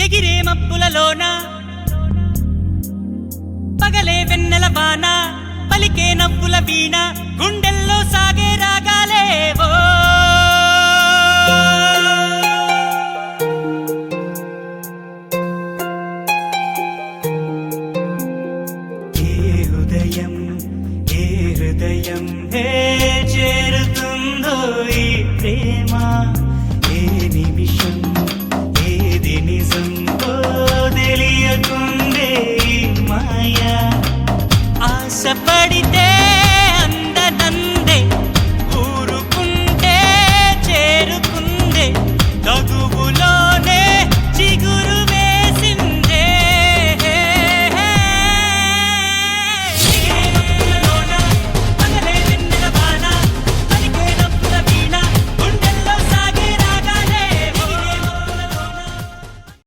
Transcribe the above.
ఎగిరే మబ్బులలోన పగలే వెన్నెల వాన పలికే నవ్వుల వీణ గుండెల్లో సాగే రాగాలేవో